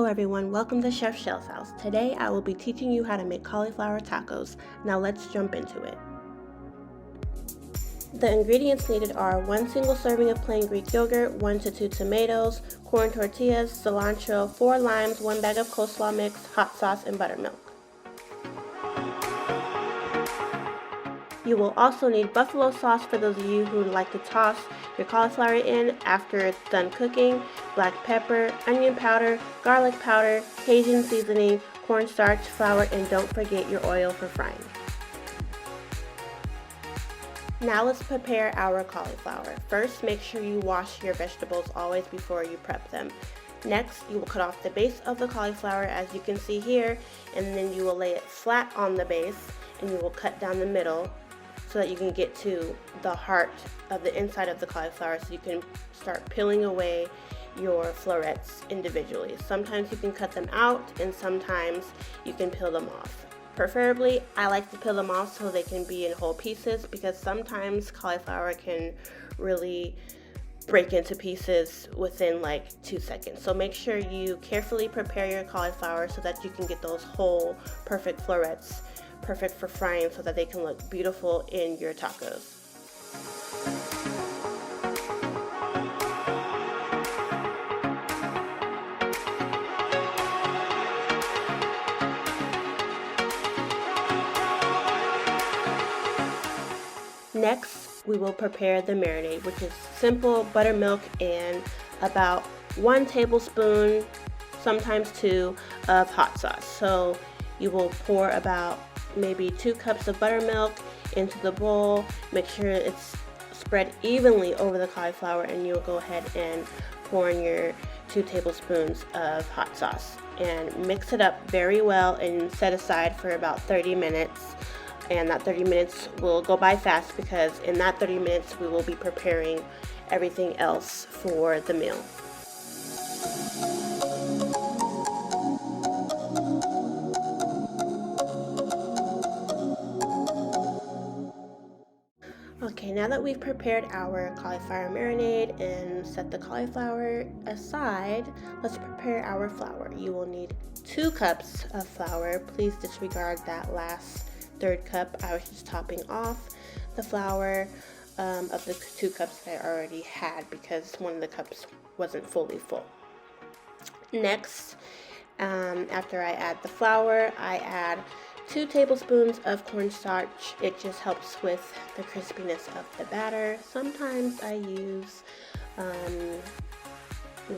Hello everyone, welcome to Chef Shell's house. Today I will be teaching you how to make cauliflower tacos. Now let's jump into it. The ingredients needed are 1 single serving of plain Greek yogurt, 1 to 2 tomatoes, corn tortillas, cilantro, 4 limes, 1 bag of coleslaw mix, hot sauce, and buttermilk. You will also need buffalo sauce for those of you who like to toss your cauliflower in after it's done cooking, black pepper, onion powder, garlic powder, Cajun seasoning, cornstarch, flour, and don't forget your oil for frying. Now let's prepare our cauliflower. First, make sure you wash your vegetables always before you prep them. Next, you will cut off the base of the cauliflower as you can see here, and then you will lay it flat on the base and you will cut down the middle so that you can get to the heart of the inside of the cauliflower so you can start peeling away your florets individually. Sometimes you can cut them out and sometimes you can peel them off. Preferably, I like to peel them off so they can be in whole pieces because sometimes cauliflower can really break into pieces within like 2 seconds. So make sure you carefully prepare your cauliflower so that you can get those whole perfect florets, perfect for frying so that they can look beautiful in your tacos. Next, we will prepare the marinade, which is simple buttermilk and about 1 tablespoon, sometimes 2, of hot sauce. So you will pour about maybe 2 cups of buttermilk into the bowl. Make sure it's spread evenly over the cauliflower, and you'll go ahead and pour in your 2 tablespoons of hot sauce and mix it up very well and set aside for about 30 minutes. And that 30 minutes will go by fast because in that 30 minutes we will be preparing everything else for the meal. Okay, now that we've prepared our cauliflower marinade and set the cauliflower aside, let's prepare our flour. You will need 2 cups of flour. Please disregard that last 1/3 cup. I was just topping off the flour of the 2 cups that I already had because one of the cups wasn't fully full. Next, after I add the flour, I add 2 tablespoons of cornstarch. It just helps with the crispiness of the batter. Sometimes I use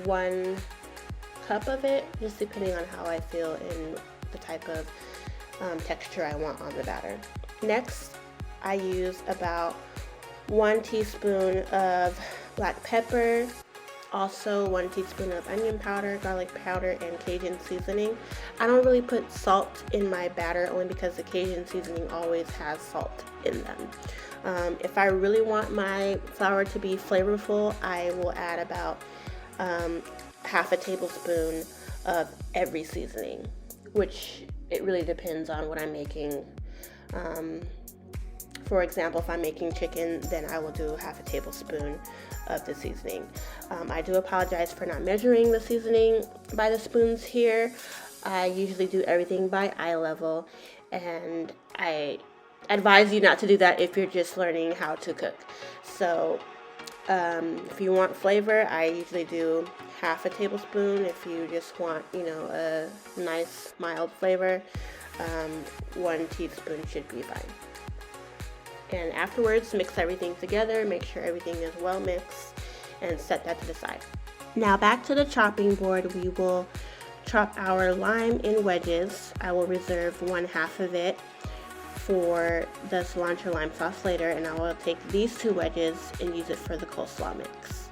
1 cup of it, just depending on how I feel and the type of texture I want on the batter. Next, I use about 1 teaspoon of black pepper, also 1 teaspoon of onion powder, garlic powder, and Cajun seasoning. I don't really put salt in my batter only because the Cajun seasoning always has salt in them. If I really want my flour to be flavorful, I will add about half a tablespoon of every seasoning, which it really depends on what I'm making. For example, if I'm making chicken, then I will do half a tablespoon of the seasoning. I do apologize for not measuring the seasoning by the spoons here. I usually do everything by eye level, and I advise you not to do that if you're just learning how to cook. So if you want flavor, I usually do half a tablespoon. If you just want, a nice mild flavor, 1 teaspoon should be fine. And afterwards, mix everything together, make sure everything is well mixed, and set that to the side. Now back to the chopping board, we will chop our lime in wedges. I will reserve 1/2 of it for the cilantro lime sauce later, and I will take these 2 wedges and use it for the coleslaw mix.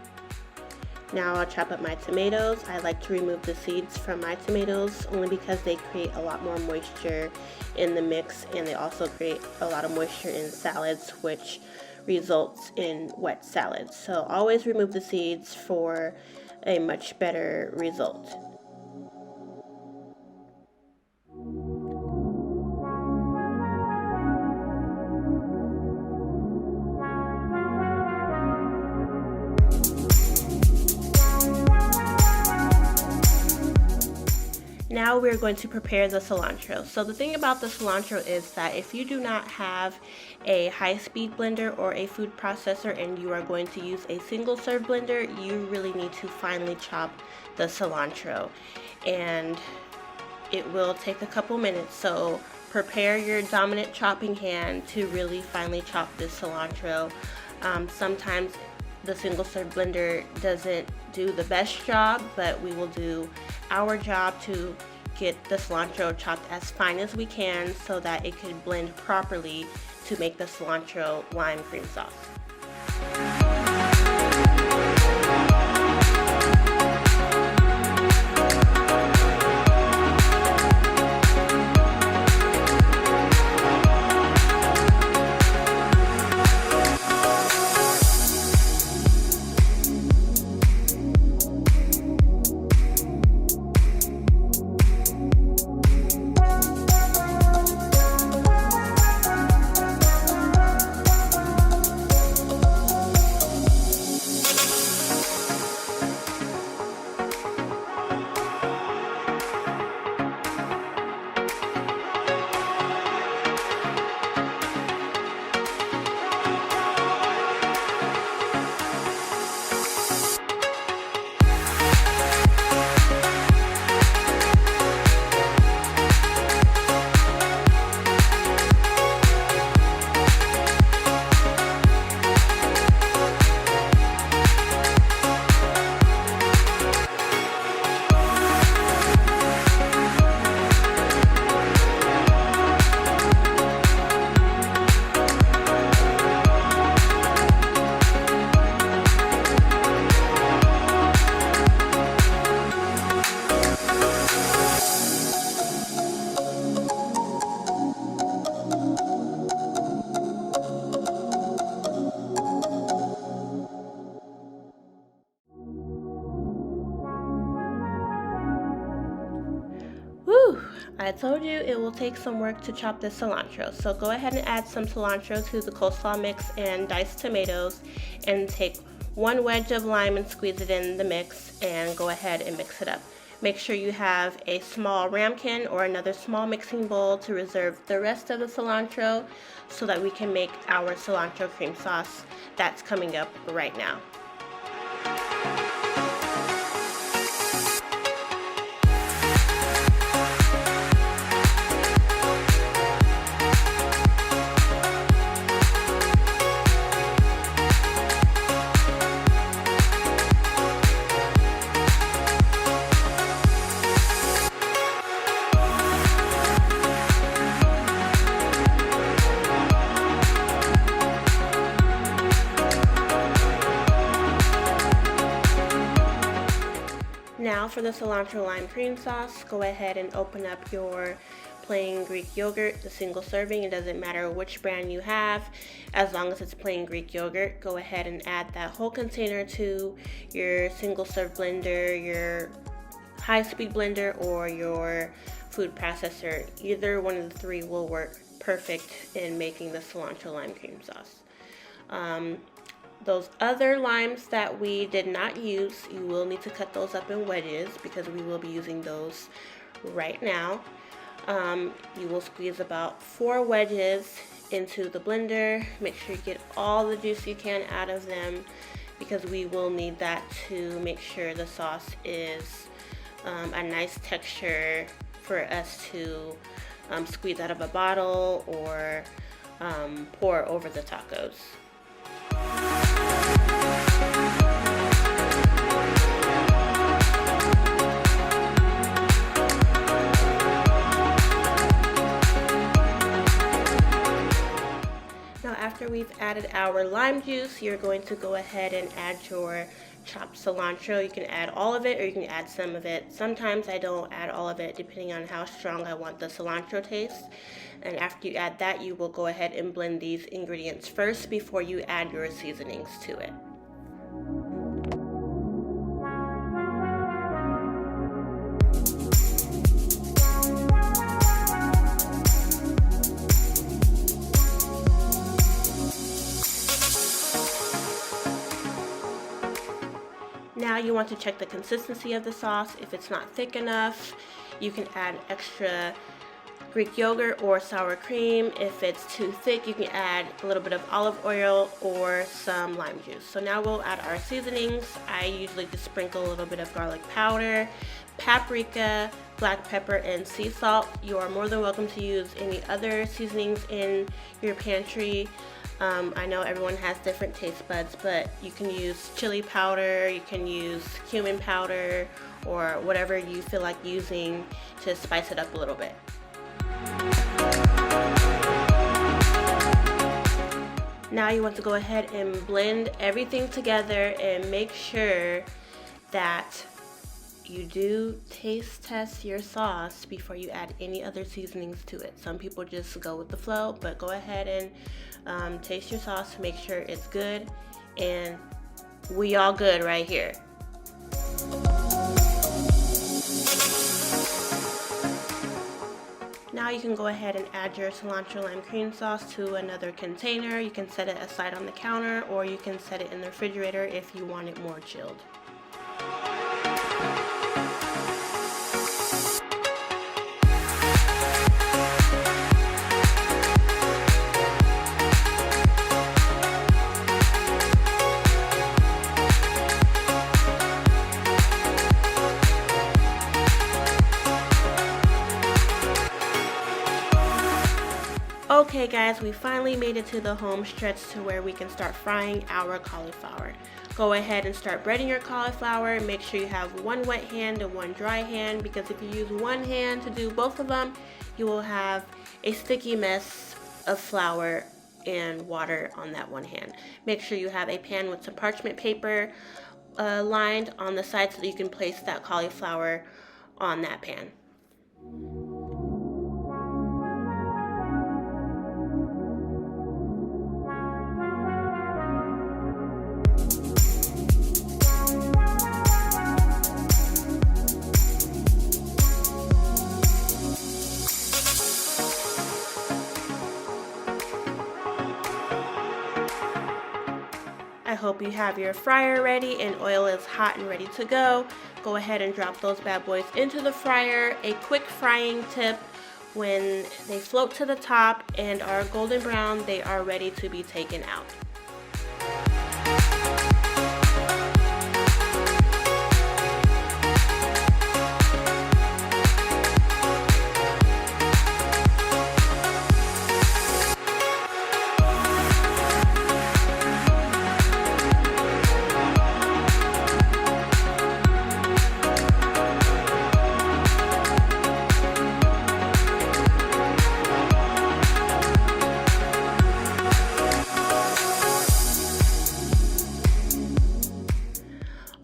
Now I'll chop up my tomatoes. I like to remove the seeds from my tomatoes only because they create a lot more moisture in the mix, and they also create a lot of moisture in salads, which results in wet salads. So always remove the seeds for a much better result. Now we're going to prepare the cilantro. So the thing about the cilantro is that if you do not have a high-speed blender or a food processor and you are going to use a single serve blender, you really need to finely chop the cilantro, and it will take a couple minutes. So prepare your dominant chopping hand to really finely chop this cilantro. Sometimes the single serve blender doesn't do the best job, but we will do our job to get the cilantro chopped as fine as we can so that it can blend properly to make the cilantro lime cream sauce. I told you it will take some work to chop this cilantro, so go ahead and add some cilantro to the coleslaw mix and diced tomatoes, and take 1 wedge of lime and squeeze it in the mix and go ahead and mix it up. Make sure you have a small ramekin or another small mixing bowl to reserve the rest of the cilantro so that we can make our cilantro cream sauce that's coming up right now. Now for the cilantro lime cream sauce, go ahead and open up your plain Greek yogurt, the single serving. It doesn't matter which brand you have, as long as it's plain Greek yogurt. Go ahead and add that whole container to your single serve blender, your high-speed blender, or your food processor. Either one of the three will work perfect in making the cilantro lime cream sauce. Those other limes that we did not use, you will need to cut those up in wedges because we will be using those right now. You will squeeze about 4 wedges into the blender. Make sure you get all the juice you can out of them because we will need that to make sure the sauce is a nice texture for us to squeeze out of a bottle or pour over the tacos. Now after we've added our lime juice, you're going to go ahead and add your chopped cilantro. You can add all of it or you can add some of it. Sometimes I don't add all of it depending on how strong I want the cilantro taste. And after you add that, you will go ahead and blend these ingredients first before you add your seasonings to it. Now you want to check the consistency of the sauce. If it's not thick enough, you can add extra Greek yogurt or sour cream. If it's too thick, you can add a little bit of olive oil or some lime juice. So now we'll add our seasonings. I usually just sprinkle a little bit of garlic powder, paprika, black pepper, and sea salt. You are more than welcome to use any other seasonings in your pantry. I know everyone has different taste buds, but you can use chili powder, you can use cumin powder, or whatever you feel like using to spice it up a little bit. Now you want to go ahead and blend everything together and make sure that you do taste test your sauce before you add any other seasonings to it. Some people just go with the flow, but go ahead and taste your sauce to make sure it's good, and we all good right here. Now you can go ahead and add your cilantro lime cream sauce to another container. You can set it aside on the counter, or you can set it in the refrigerator if you want it more chilled. Okay guys, we finally made it to the home stretch to where we can start frying our cauliflower. Go ahead and start breading your cauliflower. Make sure you have one wet hand and one dry hand, because if you use one hand to do both of them, you will have a sticky mess of flour and water on that one hand. Make sure you have a pan with some parchment paper lined on the side so that you can place that cauliflower on that pan. I hope you have your fryer ready and oil is hot and ready to go. Go ahead and drop those bad boys into the fryer. A quick frying tip: when they float to the top and are golden brown, they are ready to be taken out.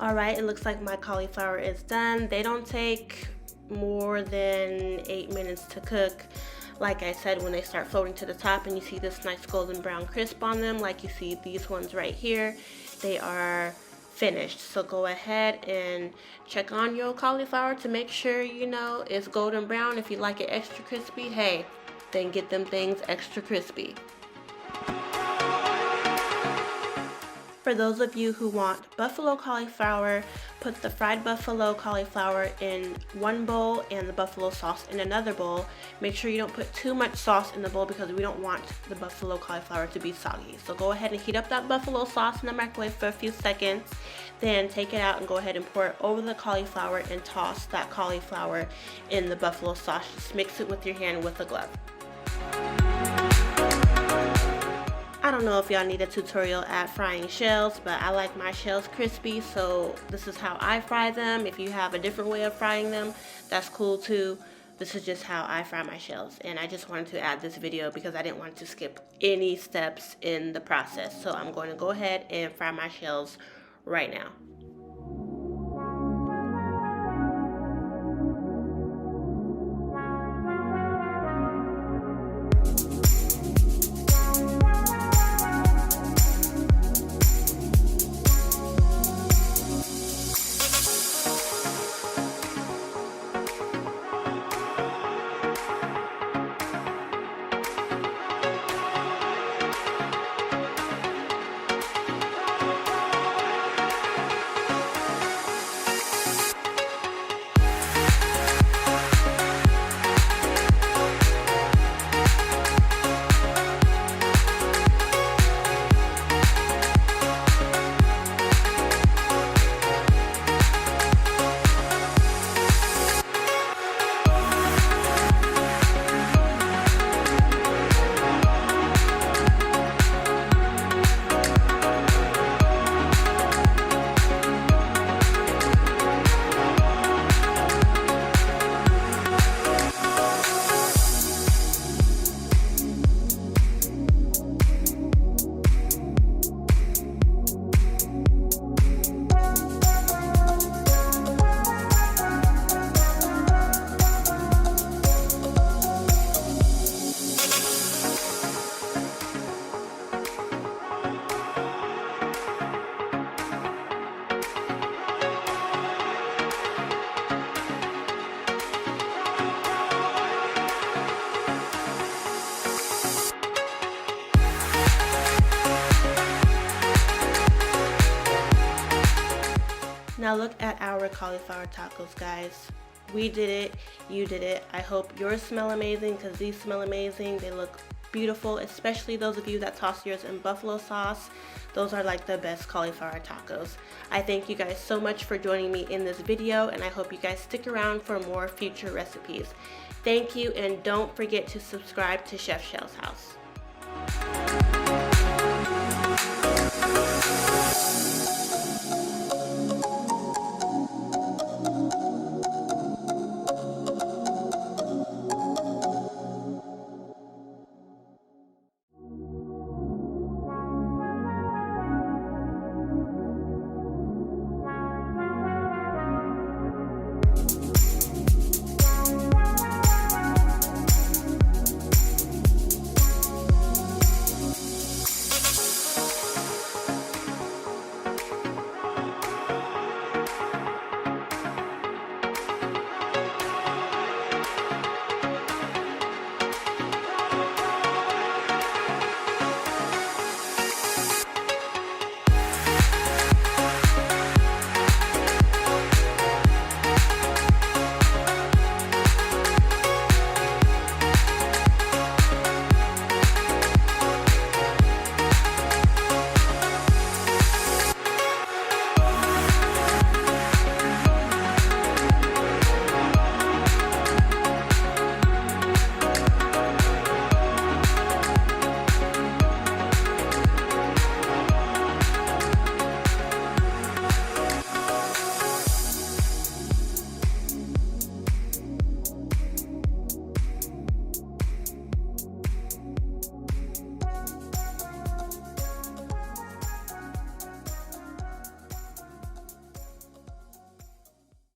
Alright, it looks like my cauliflower is done. They don't take more than 8 minutes to cook. Like I said, when they start floating to the top and you see this nice golden brown crisp on them, like you see these ones right here, they are finished. So go ahead and check on your cauliflower to make sure you know it's golden brown. If you like it extra crispy, hey, then get them things extra crispy. For those of you who want buffalo cauliflower, put the fried buffalo cauliflower in one bowl and the buffalo sauce in another bowl. Make sure you don't put too much sauce in the bowl because we don't want the buffalo cauliflower to be soggy. So go ahead and heat up that buffalo sauce in the microwave for a few seconds. Then take it out and go ahead and pour it over the cauliflower and toss that cauliflower in the buffalo sauce. Just mix it with your hand with a glove. I don't know if y'all need a tutorial at frying shells, but I like my shells crispy, so this is how I fry them. If you have a different way of frying them, that's cool too. This is just how I fry my shells, and I just wanted to add this video because I didn't want to skip any steps in the process. So I'm going to go ahead and fry my shells right now. Now look at our cauliflower tacos, guys. We did it, you did it. I hope yours smell amazing because these smell amazing. They look beautiful, especially those of you that toss yours in buffalo sauce. Those are like the best cauliflower tacos. I thank you guys so much for joining me in this video, and I hope you guys stick around for more future recipes. Thank you, and don't forget to subscribe to Chef Shel's house.